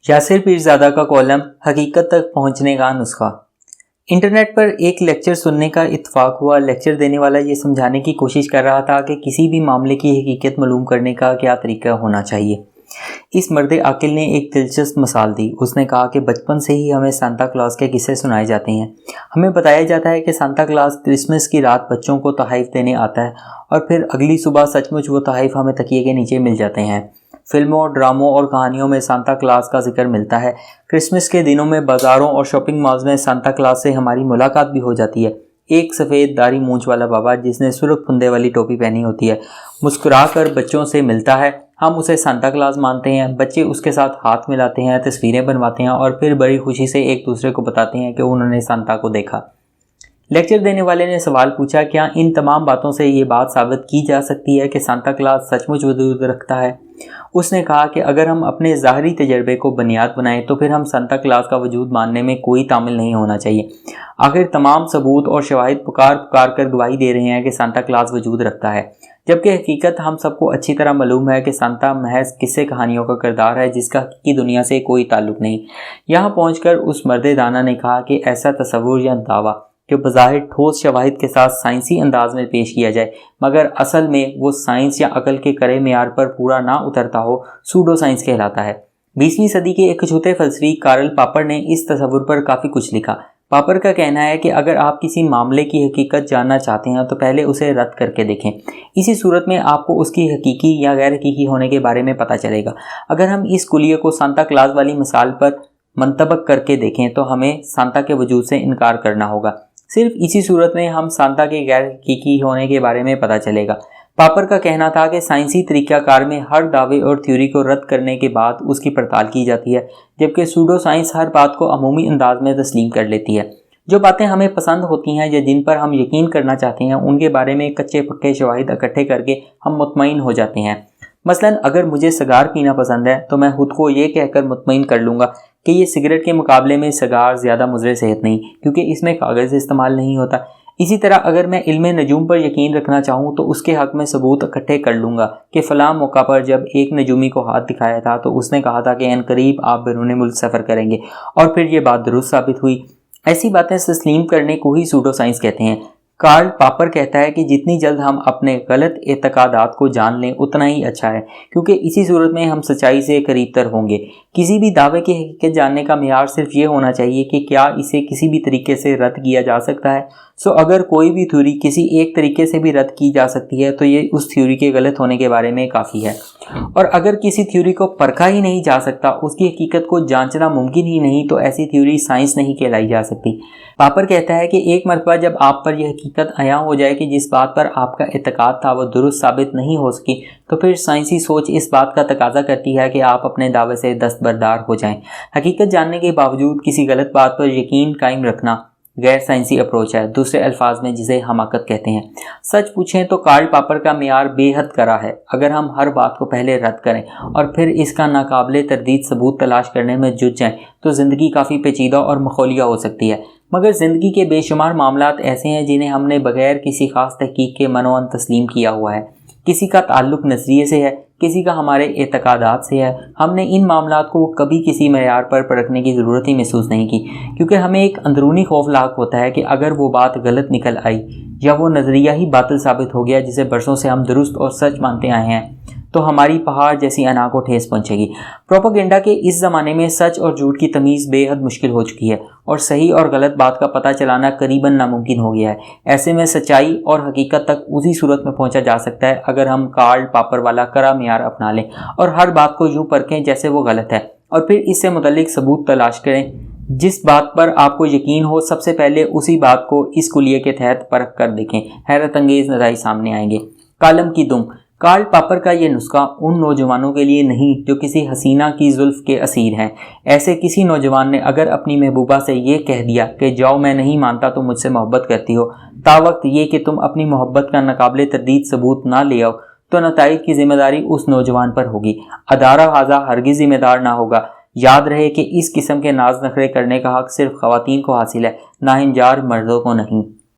یاسر پیرزادہ کا کالم حقیقت تک پہنچنے کا نسخہ۔ انٹرنیٹ پر ایک لیکچر سننے کا اتفاق ہوا۔ لیکچر دینے والا یہ سمجھانے کی کوشش کر رہا تھا کہ کسی بھی معاملے کی حقیقت معلوم کرنے کا کیا طریقہ ہونا چاہیے۔ اس مرد عاقل نے ایک دلچسپ مثال دی۔ اس نے کہا کہ بچپن سے ہی ہمیں سانتا کلاز کے قصے سنائے جاتے ہیں۔ ہمیں بتایا جاتا ہے کہ سانتا کلاز کرسمس کی رات بچوں کو تحائف دینے آتا ہے اور پھر اگلی صبح سچ مچ وہ تحائف ہمیں تکیے کے نیچے مل جاتے ہیں۔ فلموں، ڈراموں اور کہانیوں میں سانتا کلاز کا ذکر ملتا ہے۔ کرسمس کے دنوں میں بازاروں اور شاپنگ مالز میں سانتا کلاز سے ہماری ملاقات بھی ہو جاتی ہے۔ ایک سفید داڑھی مونچھ والا بابا جس نے سرخ پھندے والی ٹوپی پہنی ہوتی ہے مسکرا کر بچوں سے ملتا ہے۔ ہم اسے سانتا کلاز مانتے ہیں۔ بچے اس کے ساتھ ہاتھ ملاتے ہیں، تصویریں بنواتے ہیں اور پھر بڑی خوشی سے ایک دوسرے کو بتاتے ہیں کہ انہوں نے سانتا کو دیکھا۔ لیکچر دینے والے نے سوال پوچھا، کیا ان تمام باتوں سے یہ بات ثابت کی جا سکتی ہے کہ سانتا کلاز سچ مچ وجود رکھتا ہے؟ اس نے کہا کہ اگر ہم اپنے ظاہری تجربے کو بنیاد بنائیں تو پھر ہم سانتا کلاز کا وجود ماننے میں کوئی تعامل نہیں ہونا چاہیے۔ آخر تمام ثبوت اور شواہد پکار کر گواہی دے رہے ہیں کہ سانتا کلاز وجود رکھتا ہے، جبکہ حقیقت ہم سب کو اچھی طرح معلوم ہے کہ سانتا محض قصے کہانیوں کا کردار ہے جس کا حقیقی دنیا سے کوئی تعلق نہیں۔ یہاں پہنچ کر اس مرد دانا نے کہا کہ ایسا تصور یا دعویٰ جو بظاہر ٹھوس شواہد کے ساتھ سائنسی انداز میں پیش کیا جائے مگر اصل میں وہ سائنس یا عقل کے کرے معیار پر پورا نہ اترتا ہو، سوڈو سائنس کہلاتا ہے۔ 20ویں صدی کے ایک چھوٹے فلسفی کارل پاپر نے اس تصور پر کافی کچھ لکھا۔ پاپر کا کہنا ہے کہ اگر آپ کسی معاملے کی حقیقت جاننا چاہتے ہیں تو پہلے اسے رد کر کے دیکھیں۔ اسی صورت میں آپ کو اس کی حقیقی یا غیر حقیقی ہونے کے بارے میں پتہ چلے گا۔ اگر ہم اس کلیے کو سانتا کلاز والی مثال پر منطبق کر کے دیکھیں تو ہمیں سانتا کے وجود سے انکار کرنا ہوگا۔ صرف اسی صورت میں ہم سانتا کے غیر حقیقی ہونے کے بارے میں پتہ چلے گا۔ پاپر کا کہنا تھا کہ سائنسی طریقہ کار میں ہر دعوے اور تھیوری کو رد کرنے کے بعد اس کی پڑتال کی جاتی ہے، جبکہ سوڈو سائنس ہر بات کو عمومی انداز میں تسلیم کر لیتی ہے۔ جو باتیں ہمیں پسند ہوتی ہیں یا جن پر ہم یقین کرنا چاہتے ہیں ان کے بارے میں کچے پکے شواہد اکٹھے کر کے ہم مطمئن ہو جاتے ہیں۔ مثلاً اگر مجھے سگار پینا پسند ہے تو میں خود کو یہ کہہ کر مطمئن کر لوں گا کہ یہ سگریٹ کے مقابلے میں سگار زیادہ مضر صحت نہیں، کیونکہ اس میں کاغذ استعمال نہیں ہوتا۔ اسی طرح اگر میں علم نجوم پر یقین رکھنا چاہوں تو اس کے حق میں ثبوت اکٹھے کر لوں گا کہ فلاں موقع پر جب ایک نجومی کو ہاتھ دکھایا تھا تو اس نے کہا تھا کہ عنقریب آپ بیرون ملک سفر کریں گے، اور پھر یہ بات درست ثابت ہوئی۔ ایسی باتیں تسلیم کرنے کو ہی سوڈو سائنس کہتے ہیں۔ کارل پاپر کہتا ہے کہ جتنی جلد ہم اپنے غلط اعتقادات کو جان لیں اتنا ہی اچھا ہے، کیونکہ اسی صورت میں ہم سچائی سے قریب تر ہوں گے۔ کسی بھی دعوے کی حقیقت جاننے کا معیار صرف یہ ہونا چاہیے کہ کیا اسے کسی بھی طریقے سے رد کیا جا سکتا ہے۔ اگر کوئی بھی تھیوری کسی ایک طریقے سے بھی رد کی جا سکتی ہے تو یہ اس تھیوری کے غلط ہونے کے بارے میں کافی ہے، اور اگر کسی تھیوری کو پرکھا ہی نہیں جا سکتا، اس کی حقیقت کو جانچنا ممکن ہی نہیں، تو ایسی تھیوری سائنس نہیں کہلائی جا سکتی۔ پاپر کہتا ہے کہ ایک مرتبہ جب آپ پر یہ حقیقت عیاں ہو جائے کہ جس بات پر آپ کا اعتقاد تھا وہ درست ثابت نہیں ہو سکی، تو پھر سائنسی سوچ اس بات کا تقاضا کرتی ہے کہ آپ اپنے دعوے سے دستبردار ہو جائیں۔ حقیقت جاننے کے باوجود کسی غلط بات پر یقین قائم رکھنا غیر سائنسی اپروچ ہے، دوسرے الفاظ میں جسے حماقت کہتے ہیں۔ سچ پوچھیں تو کارل پاپر کا معیار بے حد کرا ہے۔ اگر ہم ہر بات کو پہلے رد کریں اور پھر اس کا ناقابل تردید ثبوت تلاش کرنے میں جٹ جائیں تو زندگی کافی پیچیدہ اور مخولیہ ہو سکتی ہے۔ مگر زندگی کے بے شمار معاملات ایسے ہیں جنہیں ہم نے بغیر کسی خاص تحقیق کے منوعن تسلیم کیا ہوا ہے۔ کسی کا تعلق نظریے سے ہے، کسی کا ہمارے اعتقادات سے ہے۔ ہم نے ان معاملات کو کبھی کسی معیار پر پرکھنے کی ضرورت ہی محسوس نہیں کی، کیونکہ ہمیں ایک اندرونی خوف لاحق ہوتا ہے کہ اگر وہ بات غلط نکل آئی یا وہ نظریہ ہی باطل ثابت ہو گیا جسے برسوں سے ہم درست اور سچ مانتے آئے ہیں، تو ہماری پہاڑ جیسی انا کو ٹھیس پہنچے گی۔ پروپیگنڈا کے اس زمانے میں سچ اور جھوٹ کی تمیز بے حد مشکل ہو چکی ہے، اور صحیح اور غلط بات کا پتہ چلانا قریباً ناممکن ہو گیا ہے۔ ایسے میں سچائی اور حقیقت تک اسی صورت میں پہنچا جا سکتا ہے اگر ہم کارل پاپر والا کرا معیار اپنا لیں اور ہر بات کو یوں پرکھیں جیسے وہ غلط ہے، اور پھر اس سے متعلق ثبوت تلاش کریں۔ جس بات پر آپ کو یقین ہو سب سے پہلے اسی بات کو اس کلیے کے تحت پرکھ کر دیکھیں، حیرت انگیز نتائج سامنے آئیں گے۔ کالم کی دم۔ کارل پاپر کا یہ نسخہ ان نوجوانوں کے لیے نہیں جو کسی حسینہ کی زلف کے اسیر ہیں۔ ایسے کسی نوجوان نے اگر اپنی محبوبہ سے یہ کہہ دیا کہ جاؤ میں نہیں مانتا تم مجھ سے محبت کرتی ہو، تا وقت یہ کہ تم اپنی محبت کا ناقابل تردید ثبوت نہ لے آؤ، تو نتائج کی ذمہ داری اس نوجوان پر ہوگی۔ ادارہ ہذا ہرگز ذمہ دار نہ ہوگا۔ یاد رہے کہ اس قسم کے ناز نخرے کرنے کا حق صرف خواتین کو حاصل ہے، ناہنجار مردوں کو نہیں۔